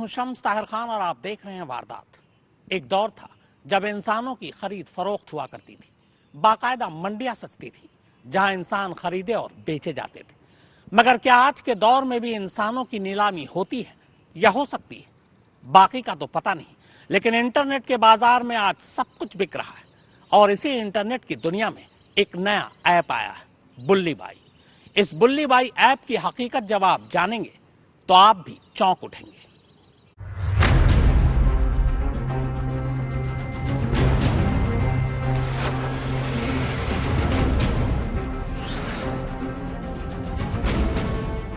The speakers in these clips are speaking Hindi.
हूं शम्स ताहिर खान और आप देख रहे हैं वारदात। एक दौर था जब इंसानों की खरीद फरोख्त हुआ करती थी, बाकायदा मंडियां सजती थी जहां इंसान खरीदे और बेचे जाते थे। मगर क्या आज के दौर में भी इंसानों की नीलामी होती है या हो सकती है, बाकी का तो पता नहीं। लेकिन इंटरनेट के बाजार में आज सब कुछ बिक रहा है और इसी इंटरनेट की दुनिया में एक नया ऐप आया है, बुल्ली बाई। इस बुल्ली बाई ऐप की हकीकत जब आप जानेंगे तो आप भी चौंक उठेंगे।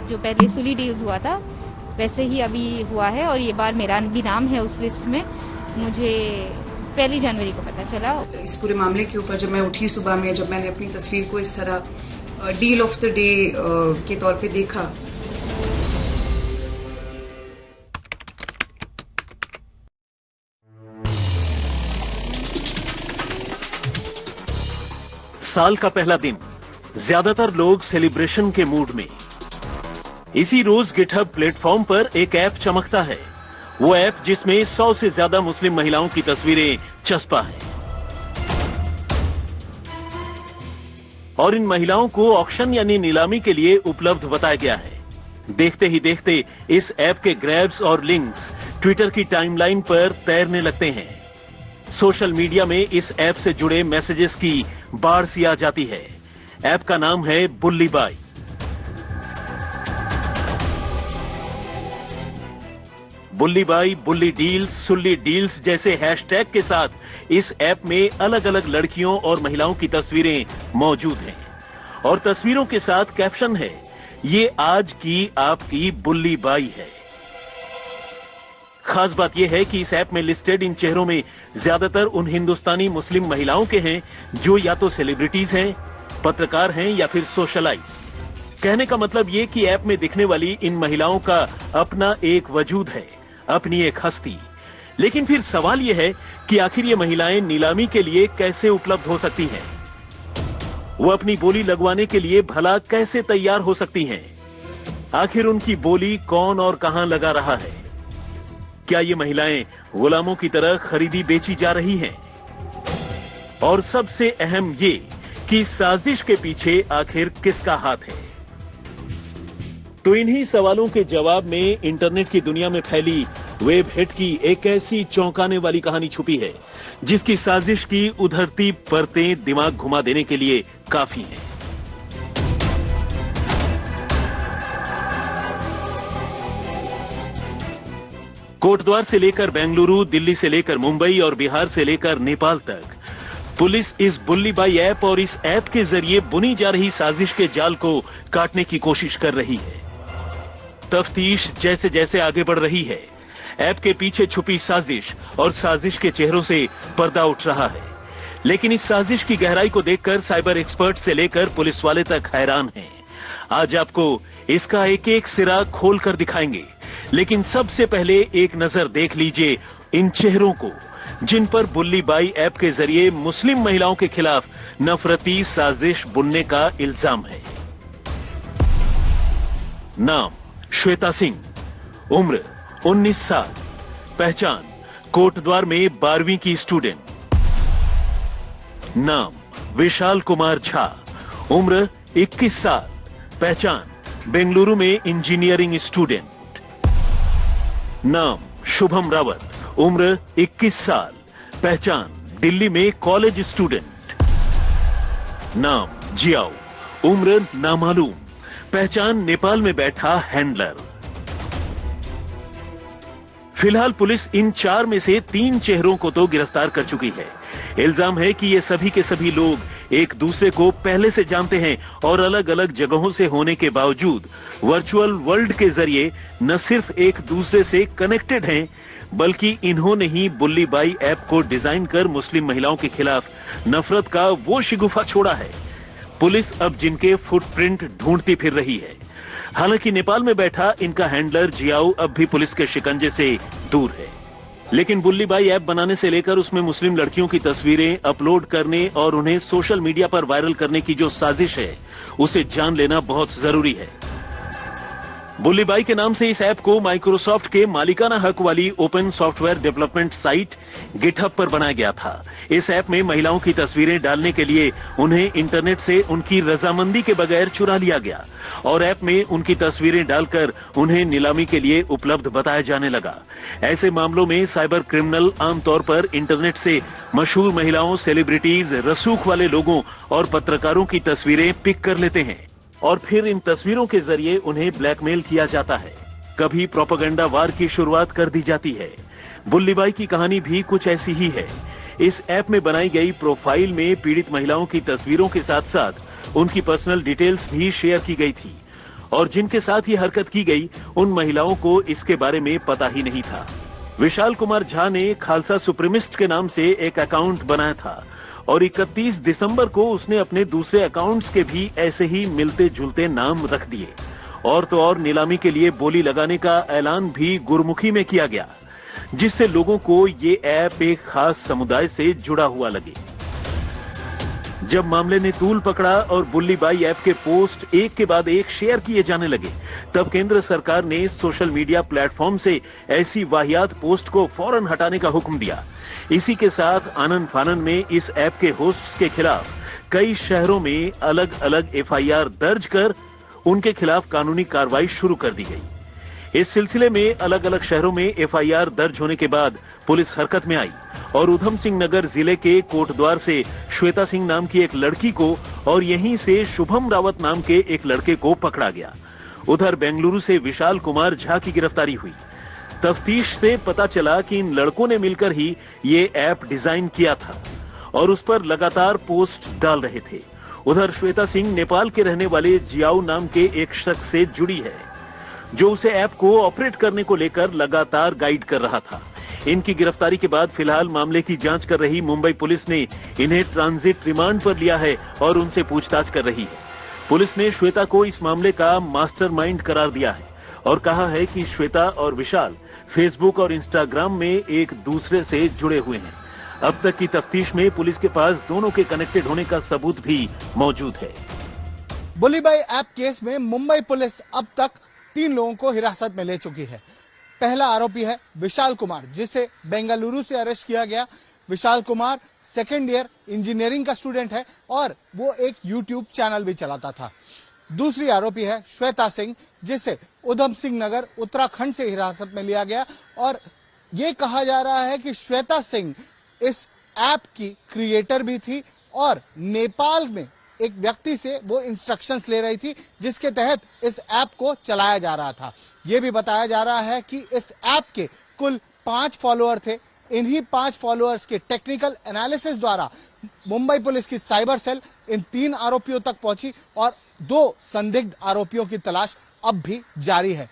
जो पहले सुली डील्स हुआ था वैसे ही अभी हुआ है और ये बार मेरा भी नाम है उस लिस्ट में। मुझे 1 जनवरी को पता चला। इस पूरे मामले के ऊपर जब मैं उठी सुबह में, जब मैंने अपनी तस्वीर को इस तरह डील ऑफ द डे के तौर पे देखा, साल का पहला दिन, ज्यादातर लोग सेलिब्रेशन के मूड में। इसी रोज गिटहब प्लेटफॉर्म पर एक ऐप चमकता है, वो ऐप जिसमें 100 से ज्यादा मुस्लिम महिलाओं की तस्वीरें चस्पा हैं। और इन महिलाओं को ऑक्शन यानी नीलामी के लिए उपलब्ध बताया गया है। देखते ही देखते इस ऐप के ग्रैब्स और लिंक्स ट्विटर की टाइमलाइन पर तैरने लगते हैं। सोशल मीडिया में इस ऐप से जुड़े मैसेजेस की बाढ़ सी आ जाती है। ऐप का नाम है बुल्ली बाई। बुल्ली बाई, बुल्ली डील्स, सुल्ली डील्स जैसे हैशटैग के साथ इस ऐप में अलग अलग लड़कियों और महिलाओं की तस्वीरें मौजूद हैं और तस्वीरों के साथ कैप्शन है, ये आज की आपकी बुल्ली बाई है। खास बात यह है कि इस ऐप में लिस्टेड इन चेहरों में ज्यादातर उन हिंदुस्तानी मुस्लिम महिलाओं के हैं जो या तो सेलिब्रिटीज हैं, पत्रकार हैं या फिर सोशलाइट। कहने का मतलब ये कि ऐप में दिखने वाली इन महिलाओं का अपना एक वजूद है, अपनी एक हस्ती। लेकिन फिर सवाल यह है कि आखिर ये महिलाएं नीलामी के लिए कैसे उपलब्ध हो सकती हैं? वो अपनी बोली लगवाने के लिए भला कैसे तैयार हो सकती हैं? आखिर उनकी बोली कौन और कहां लगा रहा है? क्या ये महिलाएं गुलामों की तरह खरीदी बेची जा रही हैं? और सबसे अहम ये कि साजिश के पीछे आखिर किसका हाथ है? तो इन्हीं सवालों के जवाब में इंटरनेट की दुनिया में फैली वेब हिट की एक ऐसी चौंकाने वाली कहानी छुपी है जिसकी साजिश की उधरती परतें दिमाग घुमा देने के लिए काफी हैं। कोटद्वार से लेकर बेंगलुरु, दिल्ली से लेकर मुंबई और बिहार से लेकर नेपाल तक पुलिस इस बुल्ली बाई ऐप और इस ऐप के जरिए बुनी जा रही साजिश के जाल को काटने की कोशिश कर रही है। तफ्तीश जैसे जैसे आगे बढ़ रही है, ऐप के पीछे छुपी साजिश और साजिश के चेहरों से पर्दा उठ रहा है। लेकिन इस साजिश की गहराई को देखकर साइबर एक्सपर्ट से लेकर पुलिस वाले तक हैरान हैं। आज आपको इसका एक एक सिरा खोल कर दिखाएंगे, लेकिन सबसे पहले एक नजर देख लीजिए इन चेहरों को जिन पर बुल्ली बाई ऐप के जरिए मुस्लिम महिलाओं के खिलाफ नफरती साजिश बुनने का इल्जाम है। नाम श्वेता सिंह, उम्र 19 साल, पहचान कोटद्वार में 12वीं की स्टूडेंट। नाम विशाल कुमार झा, उम्र 21 साल, पहचान बेंगलुरु में इंजीनियरिंग स्टूडेंट। नाम शुभम रावत, उम्र 21 साल, पहचान दिल्ली में कॉलेज स्टूडेंट। नाम जियाओ, उम्र नामालूम, पहचान नेपाल में बैठा हैंडलर। फिलहाल पुलिस इन 4 में से 3 चेहरों को तो गिरफ्तार कर चुकी है। इल्जाम है कि ये सभी के सभी लोग एक दूसरे को पहले से जानते हैं और अलग अलग जगहों से होने के बावजूद वर्चुअल वर्ल्ड के जरिए न सिर्फ एक दूसरे से कनेक्टेड हैं, बल्कि इन्होंने ही बुल्ली बाई ऐप को डिजाइन कर मुस्लिम महिलाओं के खिलाफ नफरत का वो शिगुफा छोड़ा है। पुलिस अब जिनके फुटप्रिंट ढूंढती फिर रही है। हालांकि नेपाल में बैठा इनका हैंडलर जियाओ अब भी पुलिस के शिकंजे से दूर है। लेकिन बुल्ली बाई ऐप बनाने से लेकर उसमें मुस्लिम लड़कियों की तस्वीरें अपलोड करने और उन्हें सोशल मीडिया पर वायरल करने की जो साजिश है, उसे जान लेना बहुत जरूरी है। बुल्लीबाई के नाम से इस ऐप को माइक्रोसॉफ्ट के मालिकाना हक वाली open software development site GitHub पर बनाया गया था। इस ऐप में महिलाओं की तस्वीरें डालने के लिए उन्हें इंटरनेट से उनकी रजामंदी के बगैर चुरा लिया गया और ऐप में उनकी तस्वीरें डालकर उन्हें नीलामी के लिए उपलब्ध बताया जाने लगा। ऐसे मामलों में साइबर क्रिमिनल आमतौर पर इंटरनेट से मशहूर महिलाओं, सेलिब्रिटीज, रसूख वाले लोगों और पत्रकारों की तस्वीरें पिक कर लेते हैं और फिर इन तस्वीरों के जरिए उन्हें ब्लैकमेल किया जाता है। कभी प्रोपेगेंडा वार की शुरुआत कर दी जाती है। बुल्लीबाई की कहानी भी कुछ ऐसी ही है। इस ऐप में बनाई गई प्रोफाइल में पीड़ित महिलाओं की तस्वीरों के साथ साथ उनकी पर्सनल डिटेल्स भी शेयर की गई थी और जिनके साथ ये हरकत की गई उन महिलाओं को इसके बारे में पता ही नहीं था। विशाल कुमार झा ने खालसा सुप्रीमिस्ट के नाम से एक अकाउंट बनाया था और 31 दिसंबर को उसने अपने दूसरे अकाउंट्स के भी ऐसे ही मिलते जुलते नाम रख दिए और तो और नीलामी के लिए बोली लगाने का ऐलान भी गुरमुखी में किया गया, जिससे लोगों को ये ऐप एक खास समुदाय से जुड़ा हुआ लगे। जब मामले ने तूल पकड़ा और बुल्लीबाई ऐप के पोस्ट एक के बाद एक शेयर किए जाने लगे, तब केंद्र सरकार ने सोशल मीडिया प्लेटफॉर्म से ऐसी वाहियात पोस्ट को फौरन हटाने का हुक्म दिया। इसी के साथ आनन फानन में इस ऐप के होस्ट्स के खिलाफ कई शहरों में अलग अलग एफआईआर दर्ज कर उनके खिलाफ कानूनी कार्रवाई शुरू कर दी गई। इस सिलसिले में अलग अलग शहरों में एफआईआर दर्ज होने के बाद पुलिस हरकत में आई और उधम सिंह नगर जिले के कोटद्वार से श्वेता सिंह नाम की एक लड़की को और यहीं से शुभम रावत नाम के एक लड़के को पकड़ा गया। उधर बेंगलुरु से विशाल कुमार झा की गिरफ्तारी हुई। तफ्तीश से पता चला कि इन लड़कों ने मिलकर ही ये ऐप डिजाइन किया था और उस पर लगातार पोस्ट डाल रहे थे। उधर श्वेता सिंह नेपाल के रहने वाले जियाऊ नाम के एक शख्स से जुड़ी है जो उसे ऐप को ऑपरेट करने को लेकर लगातार गाइड कर रहा था। इनकी गिरफ्तारी के बाद फिलहाल मामले की जांच कर रही मुंबई पुलिस ने इन्हें ट्रांजिट रिमांड पर लिया है और उनसे पूछताछ कर रही है। पुलिस ने श्वेता को इस मामले का मास्टरमाइंड करार दिया है और कहा है कि श्वेता और विशाल फेसबुक और इंस्टाग्राम में एक दूसरे से जुड़े हुए हैं। अब तक की तफ्तीश में पुलिस के पास दोनों के कनेक्टेड होने का सबूत भी मौजूद है। बुल्लीबाई ऐप केस में मुंबई पुलिस अब तक 3 लोगों को हिरासत में ले चुकी है। पहला आरोपी है विशाल कुमार, जिसे बेंगलुरु से अरेस्ट किया गया। Vishal Kumar second year engineering का स्टूडेंट है और वो एक यूट्यूब चैनल भी चलाता था। दूसरी आरोपी है श्वेता सिंह, जिसे उधम सिंह नगर उत्तराखंड से हिरासत में लिया गया और ये कहा जा रहा है कि श्वेता सिंह इस ऐप की क्रिएटर भी थी और नेपाल में एक व्यक्ति से वो इंस्ट्रक्शंस ले रही थी जिसके तहत इस ऐप को चलाया जा रहा था। ये भी बताया जा रहा है कि इस ऐप के कुल 5 फॉलोअर थे। इन्हीं 5 फॉलोअर्स के टेक्निकल एनालिसिस द्वारा मुंबई पुलिस की साइबर सेल इन 3 आरोपियों तक पहुंची और 2 संदिग्ध आरोपियों की तलाश अब भी जारी है।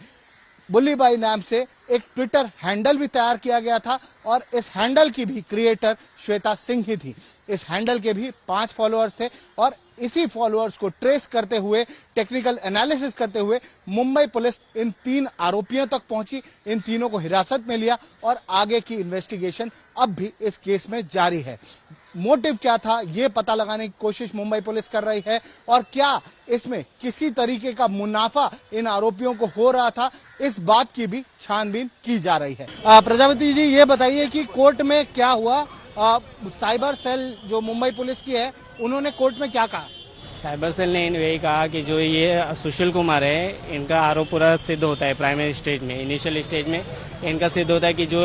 बुल्लीबाई नाम से एक ट्विटर हैंडल भी तैयार किया गया था और इस हैंडल की भी क्रिएटर श्वेता सिंह ही थी। इस हैंडल के भी 5 फॉलोअर्स थे और इसी फॉलोअर्स को ट्रेस करते हुए, टेक्निकल एनालिसिस करते हुए मुंबई पुलिस इन 3 आरोपियों तक पहुंची, इन तीनों को हिरासत में लिया और आगे की इन्वेस्टिगेशन अब भी इस केस में जारी है। मोटिव क्या था ये पता लगाने की कोशिश मुंबई पुलिस कर रही है और क्या इसमें किसी तरीके का मुनाफा इन आरोपियों को हो रहा था, इस बात की भी छानबीन की जा रही है। प्रजापति जी, ये बताइए कि कोर्ट में क्या हुआ? साइबर सेल जो मुंबई पुलिस की है, उन्होंने कोर्ट में क्या कहा? साइबर सेल ने यही कहा कि जो ये सुशील कुमार है, इनका आरोप पूरा सिद्ध होता है प्राइमरी स्टेज में, इनिशियल स्टेज में इनका सिद्ध होता है कि जो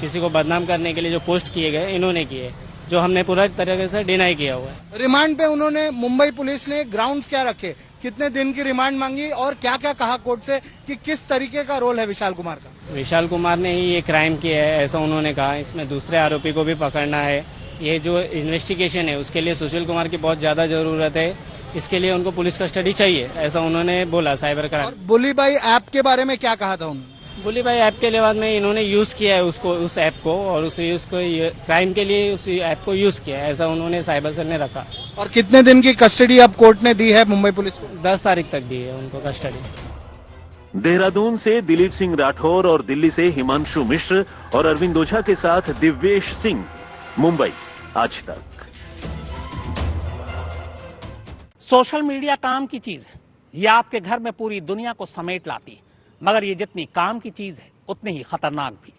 किसी को बदनाम करने के लिए जो पोस्ट किए गए इन्होंने किए, जो हमने पूरा तरीके से डिनाई किया हुआ है। रिमांड पे उन्होंने, मुंबई पुलिस ने ग्राउंड्स क्या रखे, कितने दिन की रिमांड मांगी और क्या क्या कहा कोर्ट से कि किस तरीके का रोल है विशाल कुमार का? विशाल कुमार ने ही ये क्राइम किया है ऐसा उन्होंने कहा। इसमें दूसरे आरोपी को भी पकड़ना है। ये जो इन्वेस्टिगेशन है उसके लिए सुशील कुमार की बहुत ज्यादा जरूरत है, इसके लिए उनको पुलिस कस्टडी चाहिए ऐसा उन्होंने बोला साइबर क्राइम। बुल्लीबाई ऐप के बारे में क्या कहा था उन्होंने? बुल्लीबाई ऐप के लिए बाद में इन्होंने यूज किया है उसको, उस ऐप को, और उसको क्राइम के लिए उस ऐप को यूज किया है ऐसा उन्होंने साइबर सेल ने रखा। और कितने दिन की कस्टडी अब कोर्ट ने दी है मुंबई पुलिस को? 10 तारीख तक दी है उनको कस्टडी। देहरादून से दिलीप सिंह राठौर और दिल्ली से हिमांशु मिश्र और अरविंद ओझा के साथ दिव्येश सिंह, मुंबई आज तक। सोशल मीडिया काम की चीज है। ये आपके घर में पूरी दुनिया को समेट लाती है, मगर ये जितनी काम की चीज है उतनी ही खतरनाक भी।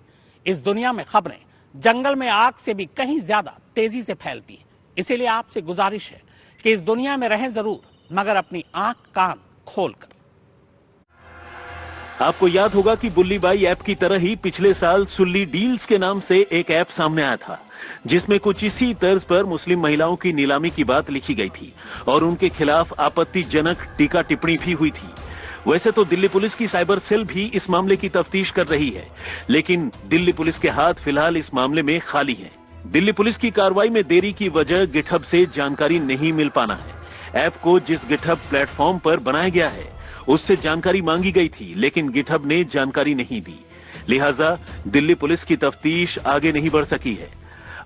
इस दुनिया में खबरें जंगल में आग से भी कहीं ज्यादा तेजी से फैलती है। इसीलिए आपसे गुजारिश है कि इस दुनिया में रहें जरूर, मगर अपनी आंख कान खोलकर। आपको याद होगा कि बुल्ली बाई ऐप की तरह ही पिछले साल सुल्ली डील्स के नाम से एक ऐप सामने आया था, जिसमें कुछ इसी तर्ज पर मुस्लिम महिलाओं की नीलामी की बात लिखी गई थी और उनके खिलाफ आपत्तिजनक टीका टिप्पणी भी हुई थी। वैसे तो दिल्ली पुलिस की साइबर सेल भी इस मामले की तफ्तीश कर रही है, लेकिन दिल्ली पुलिस के हाथ फिलहाल इस मामले में खाली हैं। दिल्ली पुलिस की कार्रवाई में देरी की वजह गिटहब से जानकारी नहीं मिल पाना है। ऐप को जिस गिटहब प्लेटफॉर्म पर बनाया गया है उससे जानकारी मांगी गई थी, लेकिन गिटहब ने जानकारी नहीं दी, लिहाजा दिल्ली पुलिस की तफ्तीश आगे नहीं बढ़ सकी है।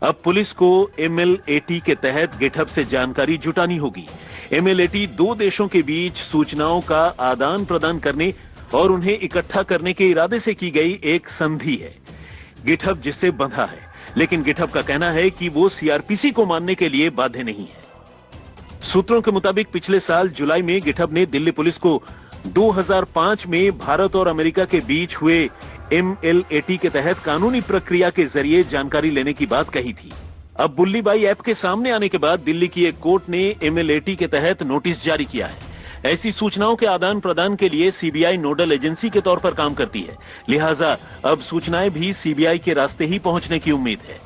अब पुलिस को MLAT के तहत गिटहब से जानकारी जुटानी होगी। MLAT दो देशों के बीच सूचनाओं का आदान प्रदान करने और उन्हें इकट्ठा करने के इरादे से की गई एक संधि है। गिटहब जिससे बंधा है, लेकिन गिटहब का कहना है कि वो CRPC को मानने के लिए बाध्य नहीं है। सूत्रों के मुताबिक पिछले साल जुलाई में गिटहब ने दिल्ली पुलिस को 2005 में भारत और अमेरिका के बीच हुए MLAT के तहत कानूनी प्रक्रिया के जरिए जानकारी लेने की बात कही थी। अब बुल्ली बाई ऐप के सामने आने के बाद दिल्ली की एक कोर्ट ने MLAT के तहत नोटिस जारी किया है। ऐसी सूचनाओं के आदान प्रदान के लिए CBI नोडल एजेंसी के तौर पर काम करती है, लिहाजा अब सूचनाएं भी CBI के रास्ते ही पहुंचने की उम्मीद है।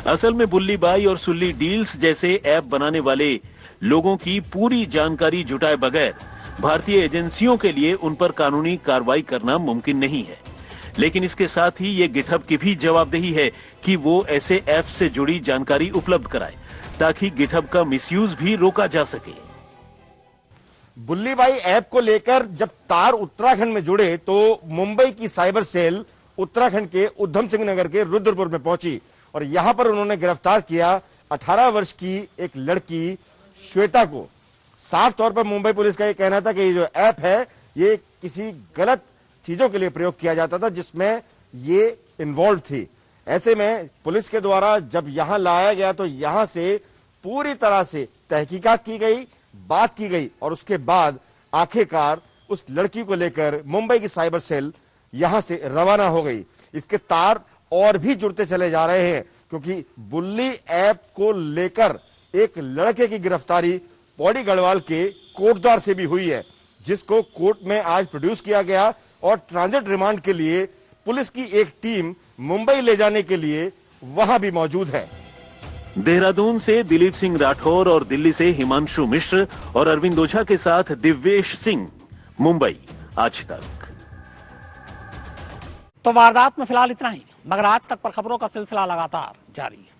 असल में बुल्ली बाई और सुल्ली डील्स जैसे ऐप बनाने वाले लोगों की पूरी जानकारी जुटाए बगैर भारतीय एजेंसियों के लिए उन पर कानूनी कार्रवाई करना मुमकिन नहीं है। लेकिन इसके साथ ही ये गिटहब की भी जवाबदेही है कि वो ऐसे ऐप से जुड़ी जानकारी उपलब्ध कराए, ताकि गिटहब का मिसयूज भी रोका जा सके। बुल्ली बाई ऐप को लेकर जब तार उत्तराखंड में जुड़े तो मुंबई की साइबर सेल उत्तराखंड के उधम सिंह नगर के रुद्रपुर में पहुंची और यहां पर उन्होंने गिरफ्तार किया 18 वर्ष की एक लड़की श्वेता को। साफ तौर पर मुंबई पुलिस का यह कहना था कि ये जो ऐप है ये किसी गलत चीजों के लिए प्रयोग किया जाता था जिसमें ये इन्वॉल्व थी। ऐसे में पुलिस के द्वारा जब यहां लाया गया तो यहां से पूरी तरह से तहकीकात की गई, बात की गई और उसके बाद आखिरकार उस लड़की को लेकर मुंबई की साइबर सेल यहां से रवाना हो गई। इसके तार और भी जुड़ते चले जा रहे हैं क्योंकि बुल्ली ऐप को लेकर एक लड़के की गिरफ्तारी पौड़ी गढ़वाल के कोटद्वार से भी हुई है, जिसको कोर्ट में आज प्रोड्यूस किया गया और ट्रांजिट रिमांड के लिए पुलिस की एक टीम मुंबई ले जाने के लिए वहां भी मौजूद है। देहरादून से दिलीप सिंह राठौर और दिल्ली से हिमांशु मिश्र और अरविंद ओझा के साथ दिव्येश सिंह, मुंबई आज तक। तो वारदात में फिलहाल इतना ही, मगर आज तक पर खबरों का सिलसिला लगातार जारी है।